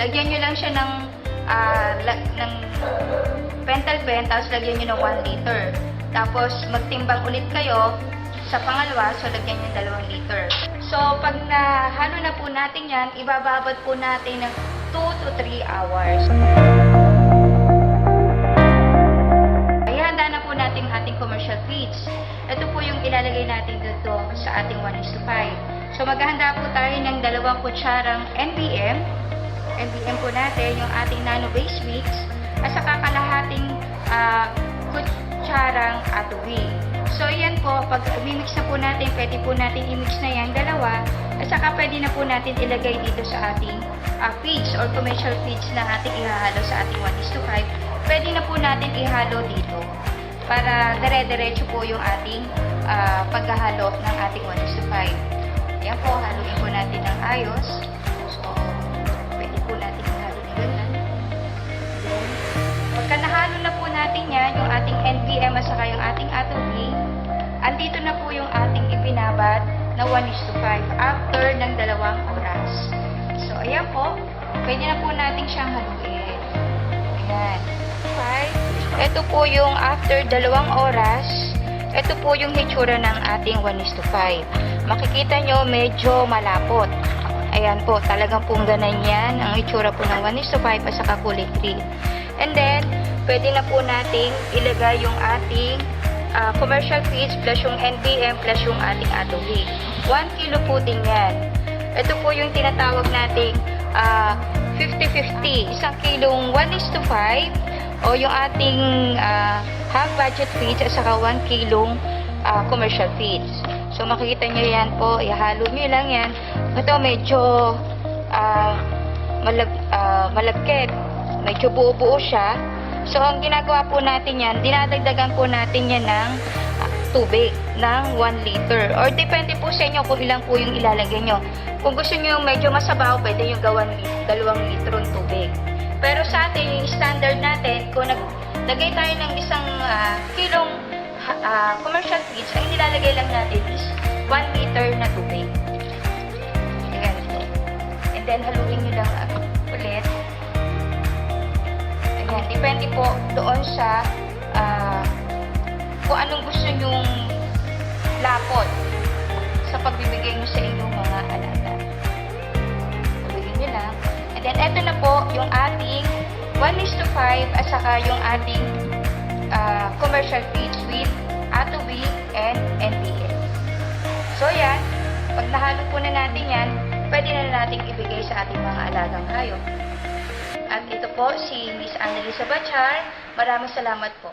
lagyan nyo lang siya ng pentel pen, tapos lagyan nyo ng 1 liter. Tapos, magtimbang ulit kayo sa pangalawa, so lagyan nyo 2 liter. So, pag nahalo na po natin yan, ibababad po natin ng 2 to 3 hours. Ihanda na po natin ating commercial feeds. Ito po yung ilalagay natin dito sa ating 1:5. So, maghahanda po tayo ng 2 kutsarang NPM. NPM po natin yung ating nano-base mix at saka kalahating kutsarang atobi. So, yan po, pag i-mix na po natin, pwede po natin i-mix na yan, 2, at saka pwede na po natin ilagay dito sa ating feeds or commercial feeds na ating ihahalo sa ating 1:5. Pwede na po natin ihalo dito para dire-diretso po yung ating paghahalo ng ating 1:5. Yan po, haluin po natin ng ayos. So, pwede po natin ihalo ng ganyan. Then, pagka nahalo na po natin yan, yung ating NPM at saka yung ating atobi, andito na po yung ating ibinabad na 1:5 after ng 2 oras. So, ayan po, pwede na po natin siyang haluin. Ayan. 5. Ito po yung after 2 oras, ito po yung hitsura ng ating 1:5. Makikita nyo, medyo malapot. Ayan po, talagang pong ganan yan ang itsura po ng 1:5 at saka kulay green. And then, pwede na po nating ilagay yung ating commercial feeds plus yung NPM plus yung ating atobi. 1 kilo po din yan. Ito po yung tinatawag nating 50-50. 1 kilong 1:5 o yung ating half budget feeds at saka 1 kilong commercial feeds. So, makikita nyo yan po. Ihalo nyo lang yan. Ito, medyo malagkit. Medyo buo-buo siya. So, ang ginagawa po natin yan, dinadagdagan po natin yan ng tubig ng 1 liter. Or depende po sa inyo kung ilang po yung ilalagay nyo. Kung gusto nyo medyo masabaw, pwede yung gawan 2 litron tubig. Pero sa atin, yung standard natin, kung naglagay tayo ng 1 kilong commercial feeds, ang nilalagay lang natin is 1 liter na tubig. Ayan po. And then, haluin nyo lang ulit. Ayan, depende po doon sa kung anong gusto nyong lapot sa pagbibigay nyo sa inyong mga alaga. Haluin nyo lang. And then, eto na po yung ating 1:5 at saka yung ating commercial feeds with atobi and NPM. So, yan. Pag nahalo po na natin yan, pwede na natin ibigay sa ating mga alagang hayop. At ito po si Miss Annalisa Bachar. Maraming salamat po.